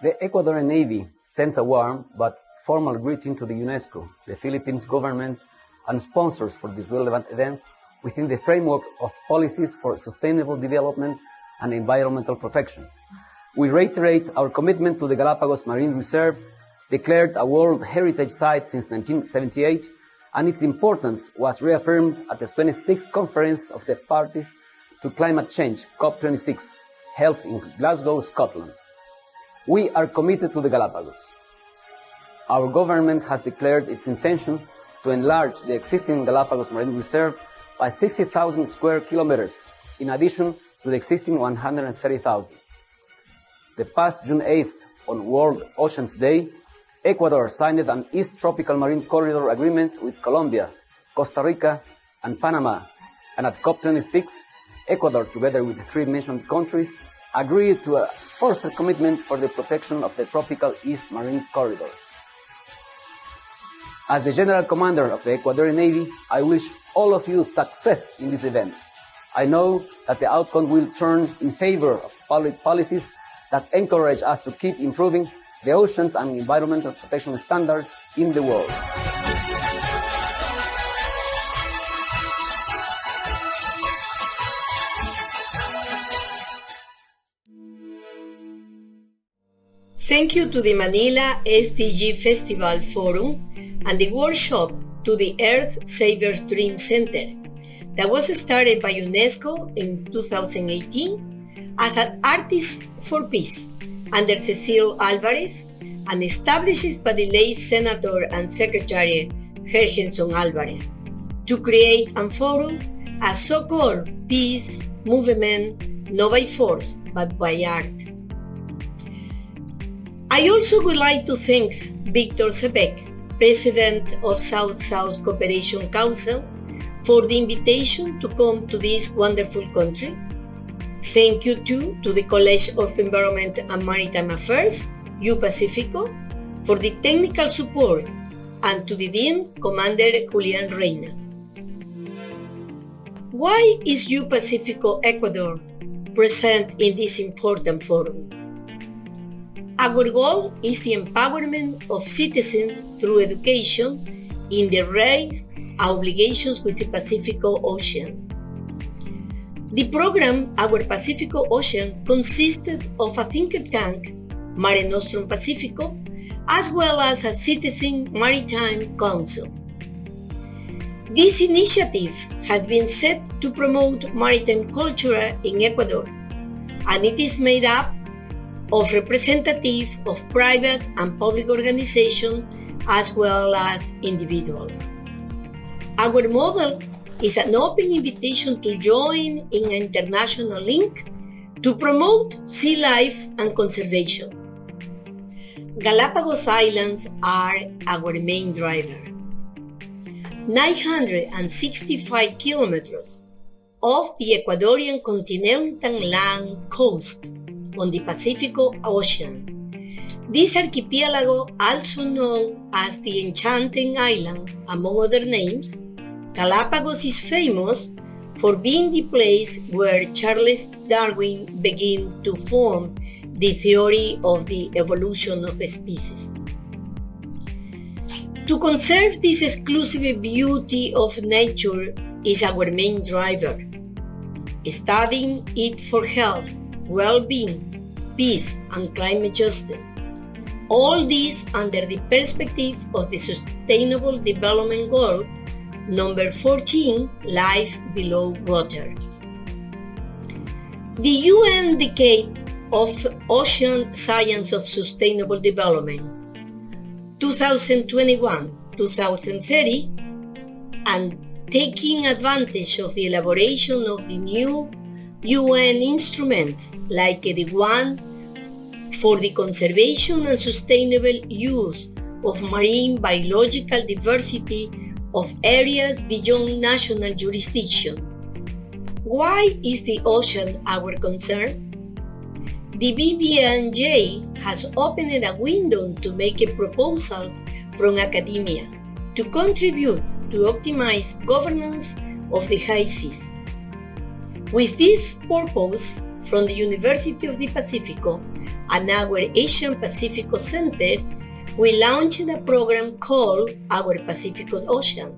The Ecuadorian Navy sends a warm but formal greeting to the UNESCO, the Philippines government, and sponsors for this relevant event within the framework of policies for sustainable development and environmental protection. We reiterate our commitment to the Galapagos Marine Reserve, declared a World Heritage Site since 1978, and its importance was reaffirmed at the 26th Conference of the Parties to Climate Change, COP26, held in Glasgow, Scotland. We are committed to the Galapagos. Our government has declared its intention to enlarge the existing Galapagos Marine Reserve by 60,000 square kilometers, in addition to the existing 130,000. The past June 8th, on World Oceans Day, Ecuador signed an East Tropical Marine Corridor Agreement with Colombia, Costa Rica, and Panama, and at COP26, Ecuador, together with the three mentioned countries, agreed to a further commitment for the protection of the tropical East Marine Corridor. As the General Commander of the Ecuadorian Navy, I wish all of you success in this event. I know that the outcome will turn in favor of public policies that encourage us to keep improving the oceans and environmental protection standards in the world. Thank you to the Manila SDG Festival Forum and the workshop to the Earth Savers Dream Center that was started by UNESCO in 2018 as an Artist for Peace under Cecile Alvarez and established by the late Senator and Secretary Gergenson Alvarez to create and forum a so-called peace movement not by force but by art. I also would like to thank Victor Sebek, President of South-South Cooperation Council, for the invitation to come to this wonderful country. Thank you too to the College of Environment and Maritime Affairs, U-Pacifico, for the technical support, and to the Dean, Commander Julian Reina. Why is U-Pacifico Ecuador present in this important forum? Our goal is the empowerment of citizens through education in the rights and obligations with the Pacific Ocean. The program, Our Pacifico Ocean, consisted of a think tank, Mare Nostrum Pacifico, as well as a citizen maritime council. This initiative has been set to promote maritime culture in Ecuador, and it is made up of representatives of private and public organizations as well as individuals. Our model is an open invitation to join in an international link to promote sea life and conservation. Galapagos Islands are our main driver. 965 kilometers of the Ecuadorian continental land coast on the Pacific Ocean. This archipelago, also known as the Enchanted Island, among other names, Galapagos is famous for being the place where Charles Darwin began to form the theory of the evolution of species. To conserve this exclusive beauty of nature is our main driver. Studying it for health, well-being, peace, and climate justice. All this under the perspective of the Sustainable Development Goal number 14, Life Below Water. The UN Decade of Ocean Science of Sustainable Development 2021-2030, and taking advantage of the elaboration of the new UN instruments like the one for the conservation and sustainable use of marine biological diversity of areas beyond national jurisdiction. Why is the ocean our concern? the BBNJ has opened a window to make a proposal from academia to contribute to optimize governance of the high seas. With this purpose, from the University of the Pacifico and our Asian Pacifico Center, we launched a program called Our Pacific Ocean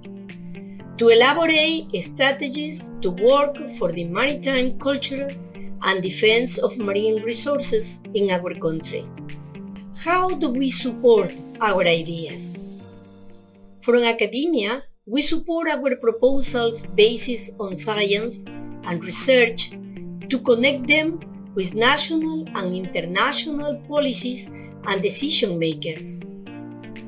to elaborate strategies to work for the maritime culture and defense of marine resources in our country. How do we support our ideas? From academia, we support our proposals based on science and research to connect them with national and international policies and decision makers.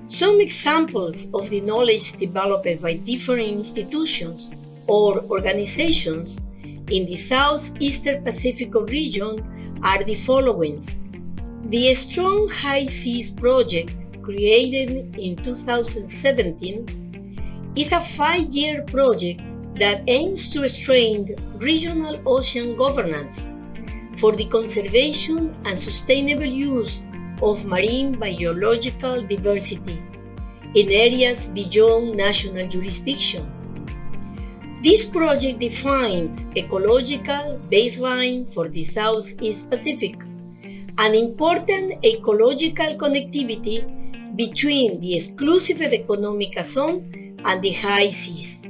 Some examples of the knowledge developed by different institutions or organizations in the Southeastern Pacific region are the following. The Strong High Seas Project, created in 2017, is a 5-year project that aims to strengthen regional ocean governance for the conservation and sustainable use of marine biological diversity in areas beyond national jurisdiction. This project defines ecological baseline for the Southeast Pacific, an important ecological connectivity between the exclusive economic zone and the high seas.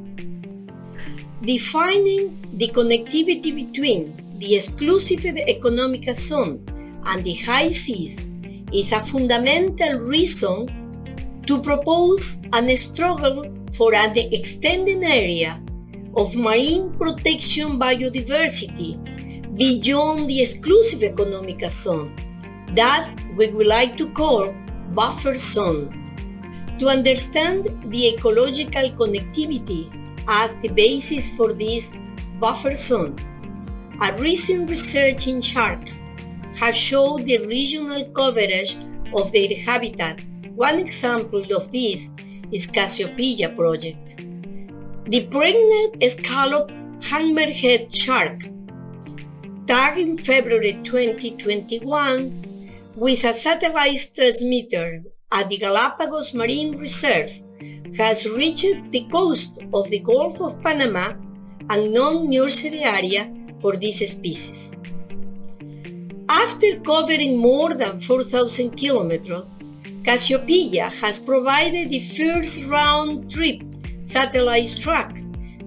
Defining the connectivity between the exclusive economic zone and the high seas is a fundamental reason to propose a struggle for an extended area of marine protection biodiversity beyond the exclusive economic zone that we would like to call buffer zone. To understand the ecological connectivity as the basis for this buffer zone, a recent research in sharks has shown the regional coverage of their habitat. One example of this is Cassiopeia project. The pregnant scallop hammerhead shark, tagged in February 2021 with a satellite transmitter at the Galapagos Marine Reserve, has reached the coast of the Gulf of Panama, a non-nursery area for this species. After covering more than 4,000 kilometers, Cassiopeia has provided the first round-trip satellite track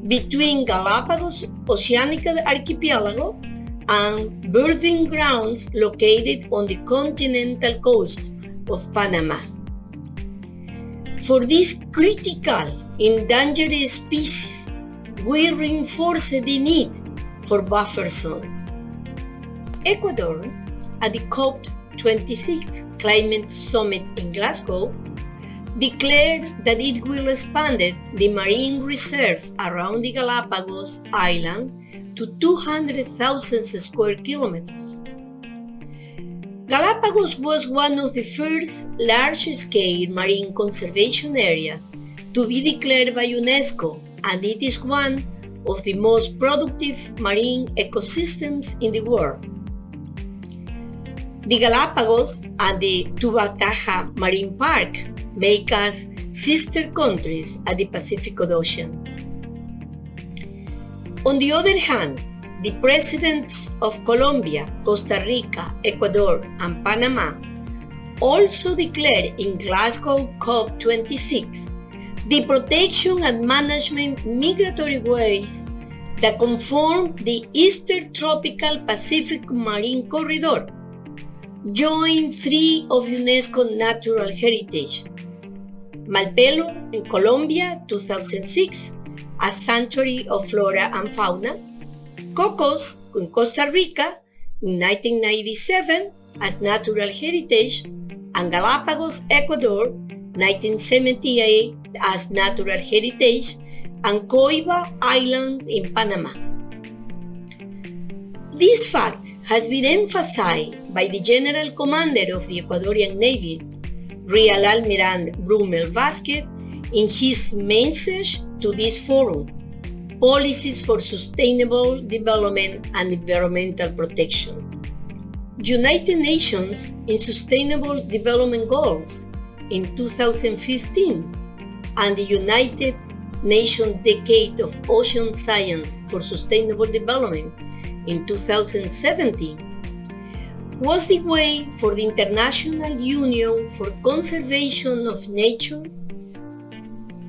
between Galapagos Oceanic Archipelago and birding grounds located on the continental coast of Panama. For this critical endangered species, we reinforce the need for buffer zones. Ecuador, at the COP26 Climate Summit in Glasgow, declared that it will expand the marine reserve around the Galapagos Island to 200,000 square kilometers. Galapagos was one of the first large-scale marine conservation areas to be declared by UNESCO, and it is one of the most productive marine ecosystems in the world. The Galapagos and the Tubataha Marine Park make us sister countries at the Pacific Ocean. On the other hand, the presidents of Colombia, Costa Rica, Ecuador, and Panama also declared in Glasgow COP26 the protection and management migratory ways that conform the Eastern Tropical Pacific Marine Corridor, join 3 of UNESCO Natural Heritage: Malpelo in Colombia, 2006, a sanctuary of flora and fauna; Cocos in Costa Rica in 1997 as natural heritage; and Galapagos, Ecuador, 1978 as natural heritage; and Coiba Island in Panama. This fact has been emphasized by the General Commander of the Ecuadorian Navy, Rear Admiral Brúmel Vazquez, in his message to this forum, Policies for Sustainable Development and Environmental Protection. United Nations in Sustainable Development Goals in 2015 and the United Nations Decade of Ocean Science for Sustainable Development in 2017 was the way for the International Union for Conservation of Nature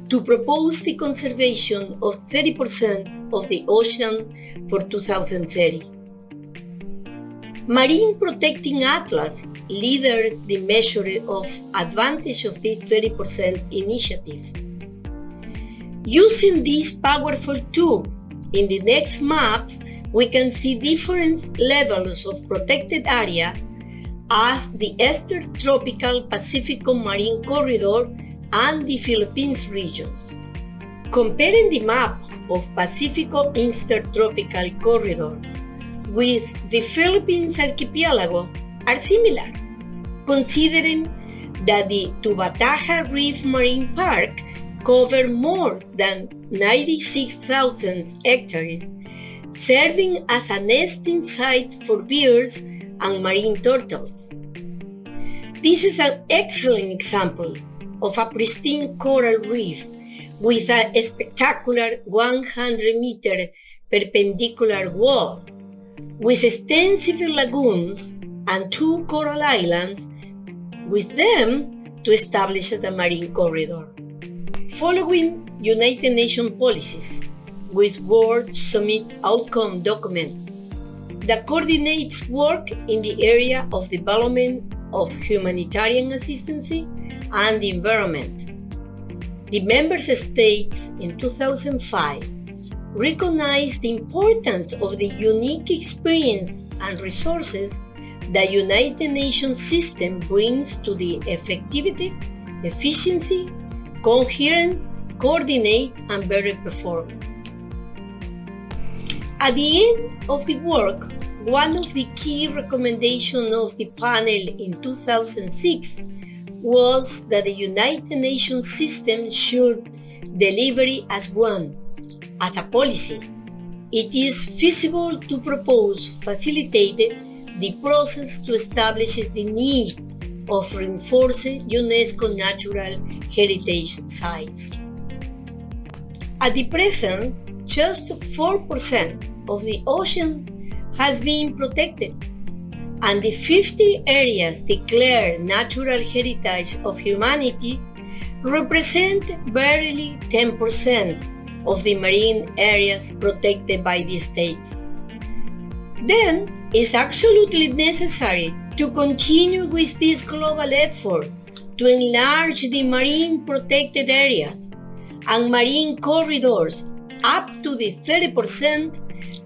to propose the conservation of 30% of the ocean for 2030. Marine Protecting Atlas led the measure of advantage of this 30% initiative. Using this powerful tool, in the next maps, we can see different levels of protected area as the Eastern Tropical Pacific Marine Corridor and the Philippines regions. Comparing the map of Pacifico Intertropical Corridor with the Philippines archipelago are similar, considering that the Tubataha Reef Marine Park covers more than 96,000 hectares, serving as a nesting site for birds and marine turtles. This is an excellent example of a pristine coral reef with a spectacular 100-meter perpendicular wall, with extensive lagoons and 2 coral islands, with them to establish the marine corridor. Following United Nations policies with World Summit Outcome document that coordinates work in the area of development of humanitarian assistance and the environment. The member states in 2005 recognized the importance of the unique experience and resources the United Nations system brings to the effectivity, efficiency, coherent, coordinate, and better performance. At the end of the work, one of the key recommendations of the panel in 2006 was that the United Nations system should deliver as one. As a policy, it is feasible to propose facilitated the process to establish the need of reinforcing UNESCO natural heritage sites. At the present, just 4% of the ocean has been protected, and the 50 areas declared natural heritage of humanity represent barely 10% of the marine areas protected by the states. Then, it's absolutely necessary to continue with this global effort to enlarge the marine protected areas and marine corridors up to the 30%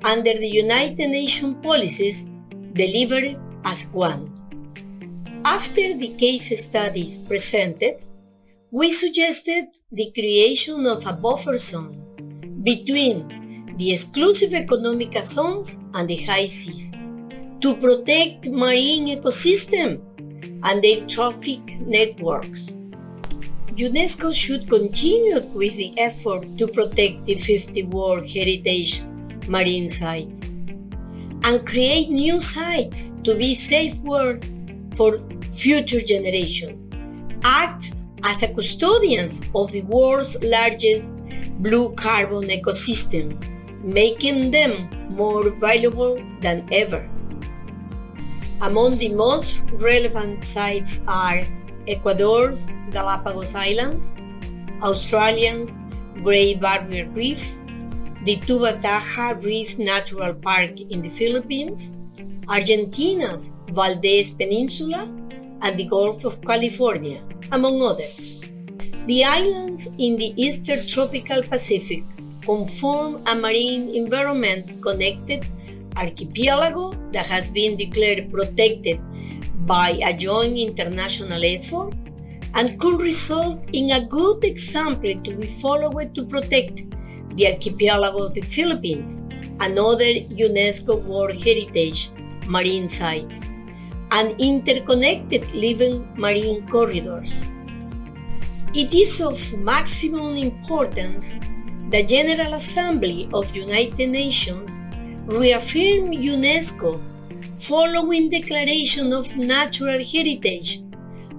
under the United Nations policies delivered as one. After the case studies presented, we suggested the creation of a buffer zone between the exclusive economic zones and the high seas to protect marine ecosystem and their trophic networks. UNESCO should continue with the effort to protect the 50 World Heritage marine sites and create new sites to be safeguarded for future generations. Act as a custodians of the world's largest blue carbon ecosystem, making them more valuable than ever. Among the most relevant sites are Ecuador's Galapagos Islands, Australia's Great Barrier Reef, the Tubataha Reef Natural Park in the Philippines, Argentina's Valdez Peninsula, and the Gulf of California, among others. The islands in the Eastern Tropical Pacific conform a marine environment connected archipelago that has been declared protected by a joint international effort and could result in a good example to be followed to protect the archipelago of the Philippines and other UNESCO World Heritage marine sites and interconnected living marine corridors. It is of maximum importance the General Assembly of United Nations reaffirmed UNESCO following declaration of natural heritage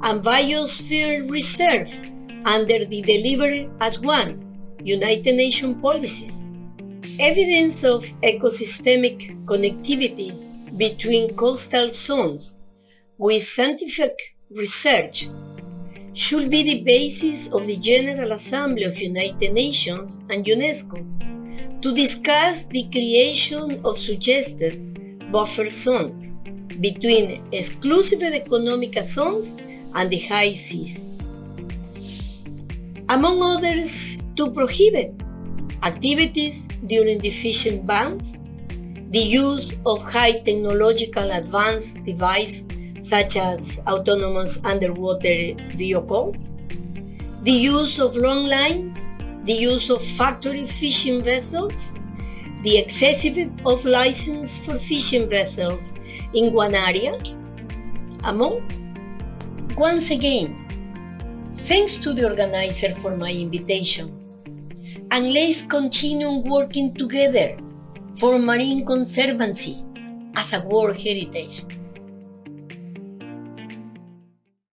and biosphere reserve under the Deliver as One United Nations policies. Evidence of ecosystemic connectivity between coastal zones with scientific research should be the basis of the General Assembly of United Nations and UNESCO to discuss the creation of suggested buffer zones between exclusive economic zones and the high seas. Among others, to prohibit activities during the fishing bans, the use of high technological advanced devices such as autonomous underwater vehicles, the use of long lines, the use of factory fishing vessels, the excessive of license for fishing vessels in one area, among. Once again, thanks to the organizer for my invitation, and let's continue working together for marine conservancy as a World Heritage.